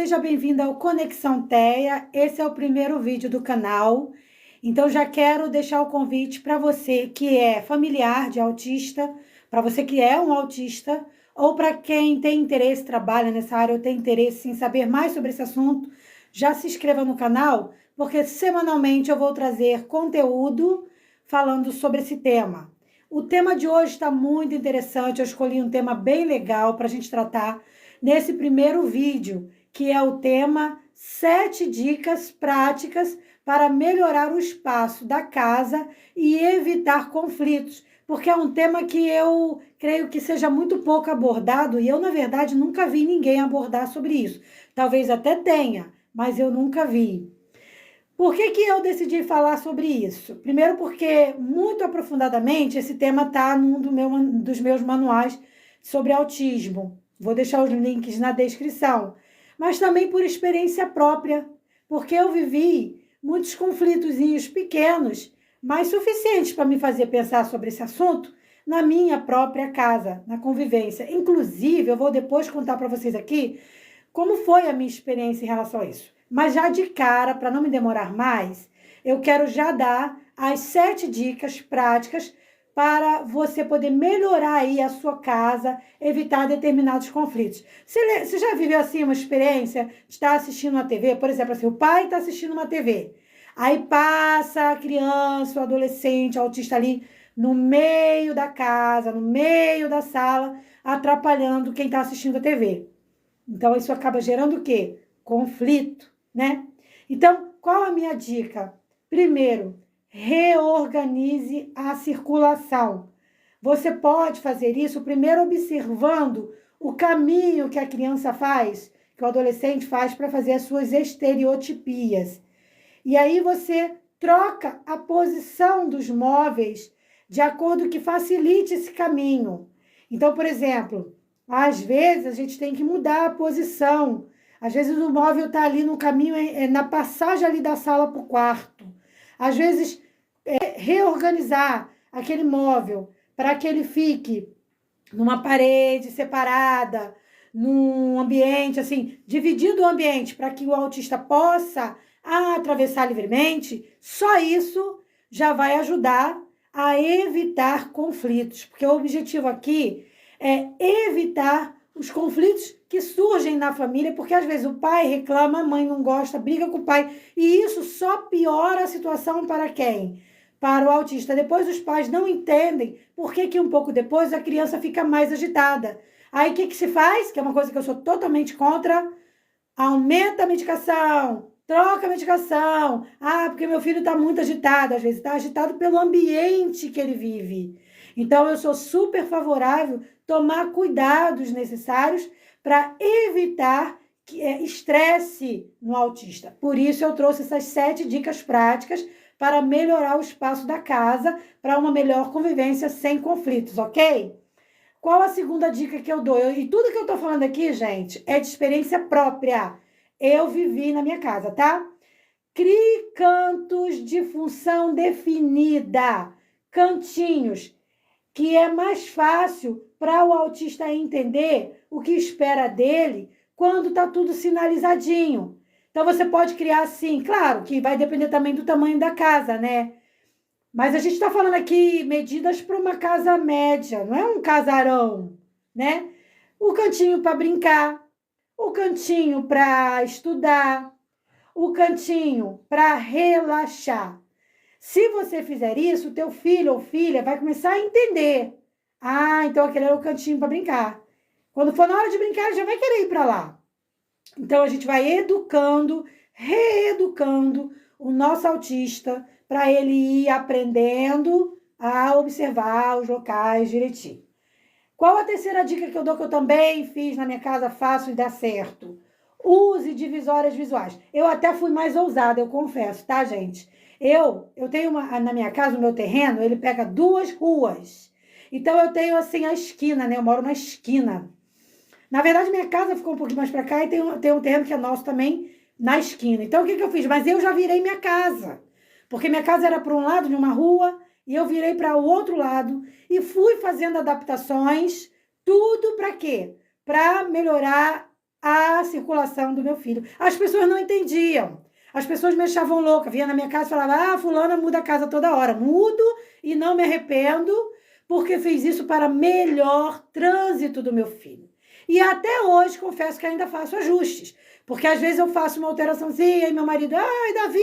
seja bem-vindo ao Conexão TEA. Esse é o primeiro vídeo do canal. Então já quero deixar o convite para você que é familiar de autista, para você que é um autista, ou para quem tem interesse, trabalha nessa área ou tem interesse em saber mais sobre esse assunto, já se inscreva no canal, porque semanalmente eu vou trazer conteúdo falando sobre esse tema. O tema de hoje está muito interessante, eu escolhi um tema bem legal para a gente tratar nesse primeiro vídeo, que é o tema 7 dicas práticas para melhorar o espaço da casa e evitar conflitos, porque é um tema que eu creio que seja muito pouco abordado e eu, na verdade, nunca vi ninguém abordar sobre isso. Talvez até tenha, mas eu nunca vi. Por que eu decidi falar sobre isso? Primeiro porque, muito aprofundadamente, esse tema está num dos meus manuais sobre autismo. Vou deixar os links na descrição. Mas também por experiência própria, porque eu vivi muitos conflitozinhos pequenos, mas suficientes para me fazer pensar sobre esse assunto na minha própria casa, na convivência. Inclusive, eu vou depois contar para vocês aqui como foi a minha experiência em relação a isso. Mas já de cara, para não me demorar mais, eu quero já dar as 7 dicas práticas para você poder melhorar aí a sua casa, evitar determinados conflitos. Você já viveu assim uma experiência de estar assistindo uma TV? Por exemplo, assim, o pai está assistindo uma TV, aí passa a criança, o adolescente, o autista ali no meio da casa, no meio da sala, atrapalhando quem está assistindo a TV. Então, isso acaba gerando o quê? Conflito, né? Então, qual a minha dica? Primeiro, reorganize a circulação. Você pode fazer isso primeiro observando o caminho que a criança faz, que o adolescente faz para fazer as suas estereotipias. E aí você troca a posição dos móveis de acordo que facilite esse caminho. Então, por exemplo, às vezes a gente tem que mudar a posição. Às vezes o móvel está ali no caminho, na passagem ali da sala para o quarto. Às vezes, reorganizar aquele móvel para que ele fique numa parede separada, num ambiente, assim, dividindo o ambiente para que o autista possa atravessar livremente, só isso já vai ajudar a evitar conflitos. Porque o objetivo aqui é evitar os conflitos que surgem na família, porque às vezes o pai reclama, a mãe não gosta, briga com o pai, e isso só piora a situação para quem? Para o autista. Depois os pais não entendem por que um pouco depois a criança fica mais agitada. Aí o que se faz? Que é uma coisa que eu sou totalmente contra, aumenta a medicação, troca a medicação. Porque meu filho está muito agitado, às vezes está agitado pelo ambiente que ele vive. Então eu sou super favorável tomar cuidados necessários para evitar estresse no autista. Por isso eu trouxe essas 7 dicas práticas para melhorar o espaço da casa, para uma melhor convivência sem conflitos, ok? Qual a segunda dica que eu dou? E tudo que eu tô falando aqui, gente, é de experiência própria. Eu vivi na minha casa, tá? Crie cantos de função definida, cantinhos, que é mais fácil para o autista entender o que espera dele quando tá tudo sinalizadinho. Então, você pode criar assim, claro que vai depender também do tamanho da casa, né? Mas a gente está falando aqui medidas para uma casa média, não é um casarão, né? O cantinho para brincar, o cantinho para estudar, o cantinho para relaxar. Se você fizer isso, teu filho ou filha vai começar a entender. Então aquele é o cantinho para brincar. Quando for na hora de brincar, ele já vai querer ir para lá. Então, a gente vai educando, reeducando o nosso autista para ele ir aprendendo a observar os locais direitinho. Qual a terceira dica que eu dou, que eu também fiz na minha casa, faço e dá certo? Use divisórias visuais. Eu até fui mais ousada, eu confesso, tá, gente? Eu tenho na minha casa, no meu terreno, ele pega 2 ruas. Então, eu tenho assim a esquina, né? Eu moro na esquina. Na verdade, minha casa ficou um pouquinho mais para cá e tem um terreno que é nosso também na esquina. Então, o que eu fiz? Mas eu já virei minha casa. Porque minha casa era para um lado de uma rua e eu virei para o outro lado e fui fazendo adaptações. Tudo para quê? Para melhorar a circulação do meu filho. As pessoas não entendiam. As pessoas me achavam louca, vinha na minha casa e falava, fulana muda a casa toda hora. Mudo e não me arrependo, porque fiz isso para melhor trânsito do meu filho. E até hoje, confesso que ainda faço ajustes. Porque às vezes eu faço uma alteraçãozinha e meu marido, ai, Davi,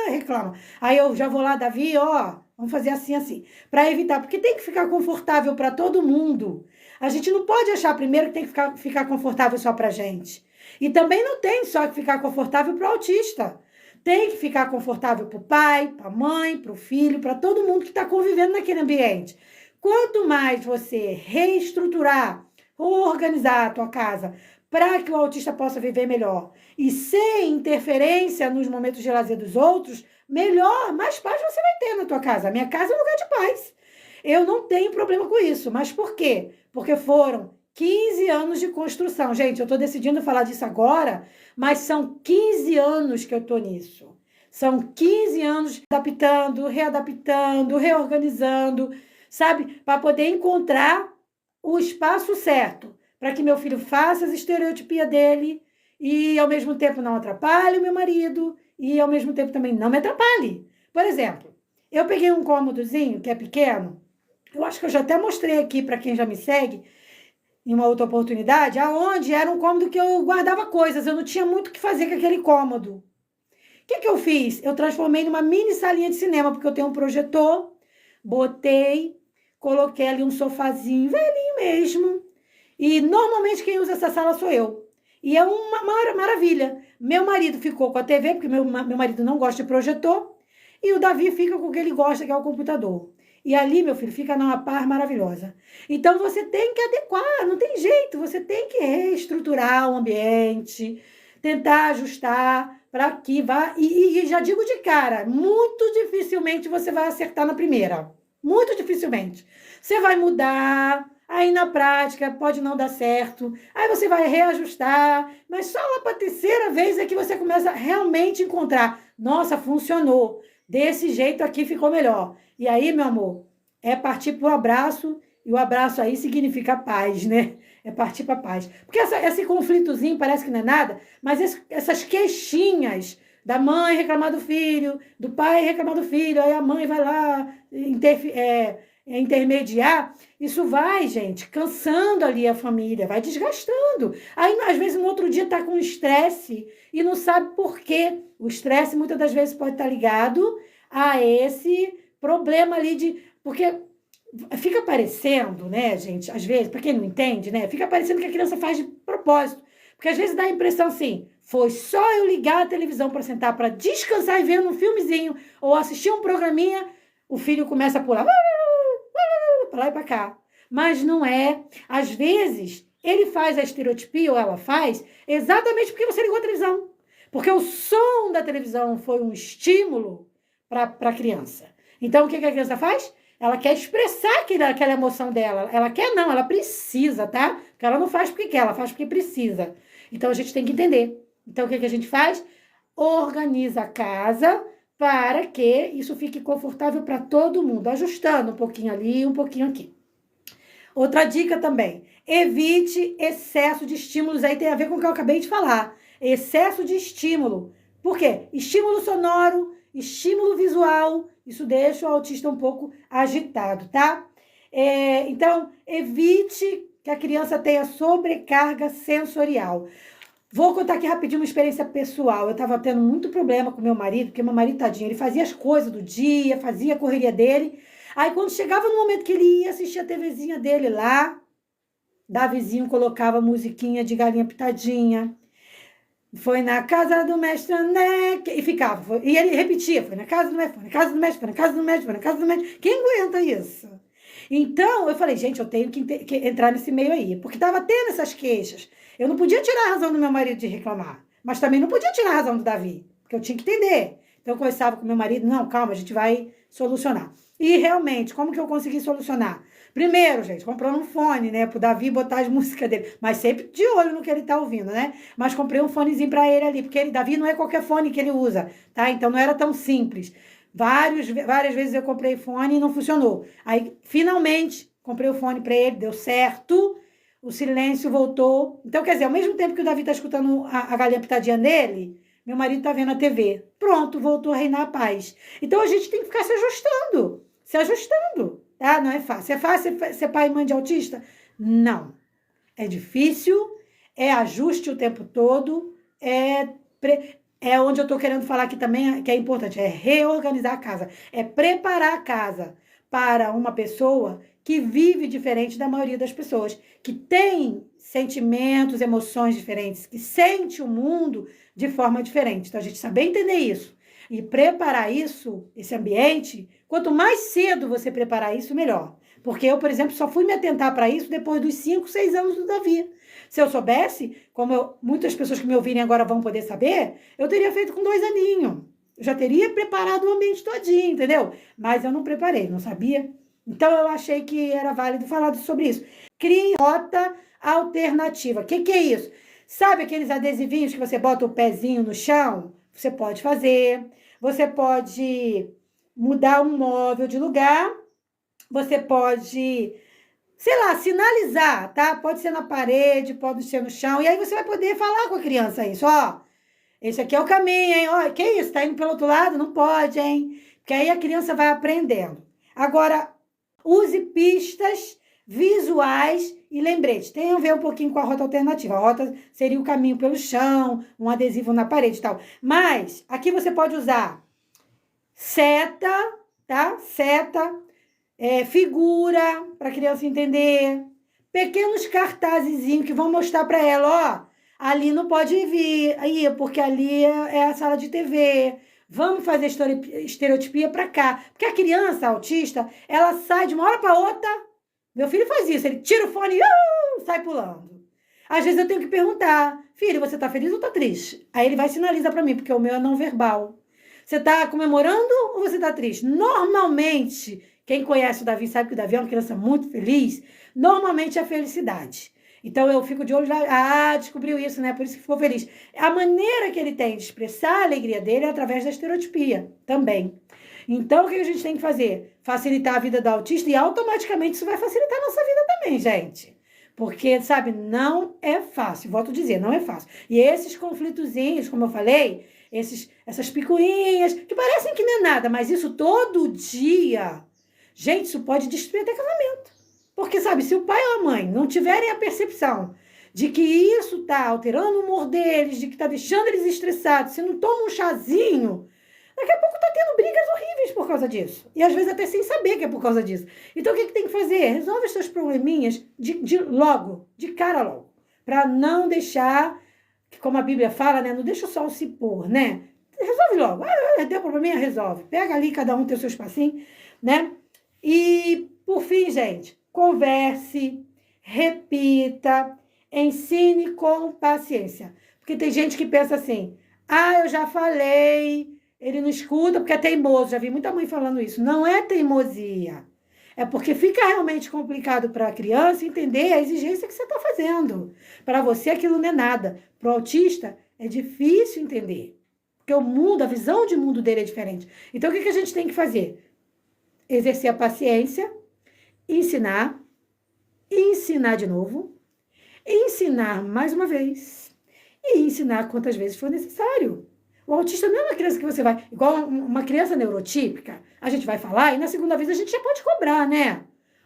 reclama. Aí eu já vou lá, Davi, ó, vamos fazer assim, assim. Para evitar, porque tem que ficar confortável para todo mundo. A gente não pode achar primeiro que tem que ficar confortável só pra gente. E também não tem só que ficar confortável para o autista. Tem que ficar confortável para o pai, para a mãe, para o filho, para todo mundo que está convivendo naquele ambiente. Quanto mais você reestruturar, organizar a tua casa para que o autista possa viver melhor e sem interferência nos momentos de lazer dos outros, melhor, mais paz você vai ter na tua casa. A minha casa é um lugar de paz. Eu não tenho problema com isso. Mas por quê? Porque foram 15 anos de construção. Gente, eu estou decidindo falar disso agora, mas são 15 anos que eu estou nisso. São 15 anos adaptando, readaptando, reorganizando, sabe? Para poder encontrar o espaço certo, para que meu filho faça as estereotipias dele e, ao mesmo tempo, não atrapalhe o meu marido e, ao mesmo tempo, também não me atrapalhe. Por exemplo, eu peguei um cômodozinho que é pequeno, eu acho que eu já até mostrei aqui para quem já me segue, em uma outra oportunidade, aonde era um cômodo que eu guardava coisas, eu não tinha muito o que fazer com aquele cômodo. O que eu fiz? Eu transformei numa mini salinha de cinema, porque eu tenho um projetor, botei, coloquei ali um sofazinho, velhinho mesmo, e normalmente quem usa essa sala sou eu. E é uma maravilha. Meu marido ficou com a TV, porque meu marido não gosta de projetor, e o Davi fica com o que ele gosta, que é o computador. E ali, meu filho, fica numa paz maravilhosa. Então, você tem que adequar, não tem jeito. Você tem que reestruturar o ambiente, tentar ajustar para que vá... E já digo de cara, muito dificilmente você vai acertar na primeira. Muito dificilmente. Você vai mudar, aí na prática pode não dar certo, aí você vai reajustar, mas só lá para a terceira vez é que você começa a realmente encontrar. Nossa, funcionou. Desse jeito aqui ficou melhor. E aí, meu amor, é partir para o abraço, e o abraço aí significa paz, né? É partir para paz. Porque esse conflitozinho parece que não é nada, mas essas queixinhas da mãe reclamar do filho, do pai reclamar do filho, aí a mãe vai lá intermediar, isso vai, gente, cansando ali a família, vai desgastando. Aí, às vezes, no outro dia tá com estresse e não sabe por quê. O estresse, muitas das vezes, pode estar ligado a esse problema ali de... Porque fica parecendo, né, gente, às vezes, para quem não entende, né, fica parecendo que a criança faz de propósito. Porque às vezes dá a impressão assim, foi só eu ligar a televisão para sentar para descansar e ver um filmezinho ou assistir um programinha, o filho começa a pular para lá e para cá. Mas não é. Às vezes, ele faz a estereotipia ou ela faz exatamente porque você ligou a televisão. Porque o som da televisão foi um estímulo para a criança. Então, o que a criança faz? Ela quer expressar aquela emoção dela. Ela quer não, ela precisa, tá? Porque ela não faz porque quer, ela faz porque precisa. Então, a gente tem que entender. Então, o que a gente faz? Organiza a casa para que isso fique confortável para todo mundo, ajustando um pouquinho ali, um pouquinho aqui. Outra dica também, evite excesso de estímulos, aí tem a ver com o que eu acabei de falar. Excesso de estímulo. Por quê? Estímulo sonoro, estímulo visual, isso deixa o autista um pouco agitado, tá? Então, evite que a criança tenha sobrecarga sensorial. Vou contar aqui rapidinho uma experiência pessoal. Eu estava tendo muito problema com meu marido, porque meu marido, tadinho, ele fazia as coisas do dia, fazia a correria dele. Aí, quando chegava no momento que ele ia assistir a TVzinha dele lá, Davizinho colocava musiquinha de galinha pitadinha. Foi na casa do mestre Ané, e ficava. E ele repetia, foi na casa do mestre, foi na casa do mestre, foi na casa do mestre, foi na casa do mestre. Quem aguenta isso? Então, eu falei, gente, eu tenho que entrar nesse meio aí, porque estava tendo essas queixas. Eu não podia tirar a razão do meu marido de reclamar, mas também não podia tirar a razão do Davi, porque eu tinha que entender. Então, eu conversava com meu marido, não, calma, a gente vai solucionar. E, realmente, como que eu consegui solucionar? Primeiro, gente, comprando um fone, né, pro Davi botar as músicas dele, mas sempre de olho no que ele tá ouvindo, né? Mas comprei um fonezinho pra ele ali, porque Davi não é qualquer fone que ele usa, tá? Então, não era tão simples. Várias vezes eu comprei fone e não funcionou. Aí, finalmente, comprei o fone para ele, deu certo. o silêncio voltou. Então, quer dizer, ao mesmo tempo que o Davi está escutando a galinha pitadinha dele, meu marido está vendo a TV. Pronto, voltou a reinar a paz. Então, a gente tem que ficar se ajustando, tá? Não é fácil. É fácil ser pai e mãe de autista? Não. É difícil, é ajuste o tempo todo, é onde eu estou querendo falar aqui também, que é importante, é reorganizar a casa, é preparar a casa para uma pessoa que vive diferente da maioria das pessoas, que tem sentimentos, emoções diferentes, que sente o mundo de forma diferente. Então, a gente saber entender isso e preparar isso, esse ambiente, quanto mais cedo você preparar isso, melhor. Porque eu, por exemplo, só fui me atentar para isso depois dos 5, 6 anos do Davi. Se eu soubesse, muitas pessoas que me ouvirem agora vão poder saber, eu teria feito com 2 aninhos. Eu já teria preparado o ambiente todinho, entendeu? Mas eu não preparei, não sabia. Então, eu achei que era válido falar sobre isso. Crie rota alternativa. O que é isso? Sabe aqueles adesivinhos que você bota o pezinho no chão? Você pode fazer. Você pode mudar um móvel de lugar. Você pode, sei lá, sinalizar, tá? Pode ser na parede, pode ser no chão. E aí você vai poder falar com a criança isso, ó. Esse aqui é o caminho, hein? Ó, que isso? Tá indo pelo outro lado? Não pode, hein? Porque aí a criança vai aprendendo. Agora, use pistas visuais e lembretes. Tenham a ver um pouquinho com a rota alternativa. A rota seria o caminho pelo chão, um adesivo na parede e tal. Mas, aqui você pode usar seta, tá? Seta, figura, para a criança entender. Pequenos cartazezinhos que vão mostrar para ela, ó. Ali não pode vir, aí, porque ali é a sala de TV. Vamos fazer estereotipia para cá. Porque a criança autista, ela sai de uma hora para outra. Meu filho faz isso, ele tira o fone e sai pulando. Às vezes eu tenho que perguntar, filho, você tá feliz ou tá triste? Aí ele vai sinalizar para mim, porque o meu é não verbal. Você tá comemorando ou você tá triste? Normalmente, quem conhece o Davi sabe que o Davi é uma criança muito feliz. Normalmente é a felicidade. Então, eu fico de olho lá, descobriu isso, né? Por isso que ficou feliz. A maneira que ele tem de expressar a alegria dele é através da estereotipia também. Então, o que a gente tem que fazer? Facilitar a vida do autista e automaticamente isso vai facilitar a nossa vida também, gente. Porque, sabe, não é fácil. Volto a dizer, não é fácil. E esses conflitozinhos, como eu falei, essas picuinhas, que parecem que não é nada, mas isso todo dia, gente, isso pode destruir até casamento. Porque, sabe, se o pai ou a mãe não tiverem a percepção de que isso está alterando o humor deles, de que está deixando eles estressados, se não toma um chazinho, daqui a pouco está tendo brigas horríveis por causa disso. E às vezes até sem saber que é por causa disso. Então, o que tem que fazer? Resolve os seus probleminhas logo, de cara logo. Para não deixar, como a Bíblia fala, né? Não deixa o sol se pôr, né? Resolve logo. Deu probleminha? Resolve. Pega ali, cada um tem o seu espacinho, né? E, por fim, gente, converse, repita, ensine com paciência. Porque tem gente que pensa assim, eu já falei, ele não escuta porque é teimoso. Já vi muita mãe falando isso. Não é teimosia. É porque fica realmente complicado para a criança entender a exigência que você está fazendo. Para você aquilo não é nada. Para o autista é difícil entender. Porque o mundo, a visão de mundo dele é diferente. Então, o que a gente tem que fazer? Exercer a paciência, ensinar de novo, ensinar mais uma vez e ensinar quantas vezes for necessário. O autista não é uma criança que você vai... Igual uma criança neurotípica, a gente vai falar e na segunda vez a gente já pode cobrar, né?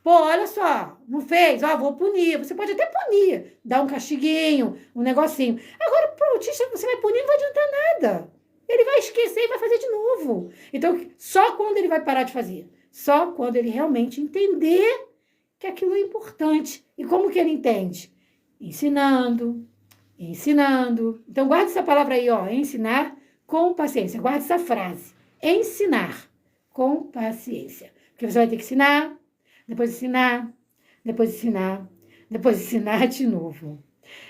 Pô, olha só, não fez, vou punir. Você pode até punir, dar um castiguinho, um negocinho. Agora, pro autista, você vai punir, não vai adiantar nada. Ele vai esquecer e vai fazer de novo. Então, só quando ele vai parar de fazer. Só quando ele realmente entender que aquilo é importante. E como que ele entende? Ensinando. Então, guarde essa palavra aí, ó, ensinar com paciência. Guarde essa frase. Ensinar com paciência. Porque você vai ter que ensinar, depois ensinar, depois ensinar, depois ensinar de novo.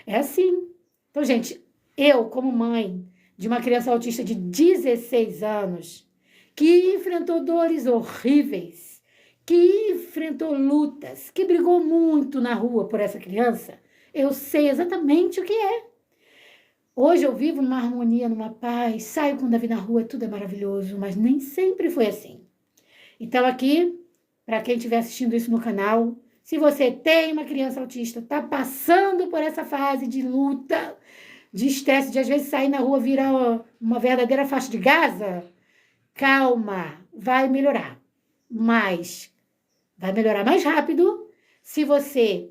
É assim. Então, gente, eu, como mãe de uma criança autista de 16 anos, que enfrentou dores horríveis, que enfrentou lutas, que brigou muito na rua por essa criança, eu sei exatamente o que é. Hoje eu vivo numa harmonia, numa paz, saio com o Davi na rua, tudo é maravilhoso, mas nem sempre foi assim. Então aqui, para quem estiver assistindo isso no canal, Se você tem uma criança autista, está passando por essa fase de luta, de estresse, de às vezes sair na rua vira uma verdadeira faixa de Gaza, calma, vai melhorar. Mas vai melhorar mais rápido se você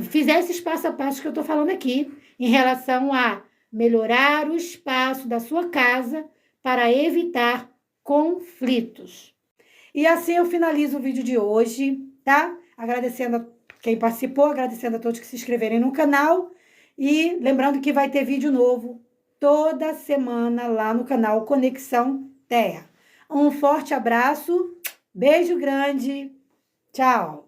fizer esses passo a passo que eu estou falando aqui, em relação a melhorar o espaço da sua casa para evitar conflitos. E assim eu finalizo o vídeo de hoje, tá? Agradecendo a quem participou, agradecendo a todos que se inscreverem no canal e lembrando que vai ter vídeo novo toda semana lá no canal Conexão Terra. Um forte abraço, beijo grande, tchau!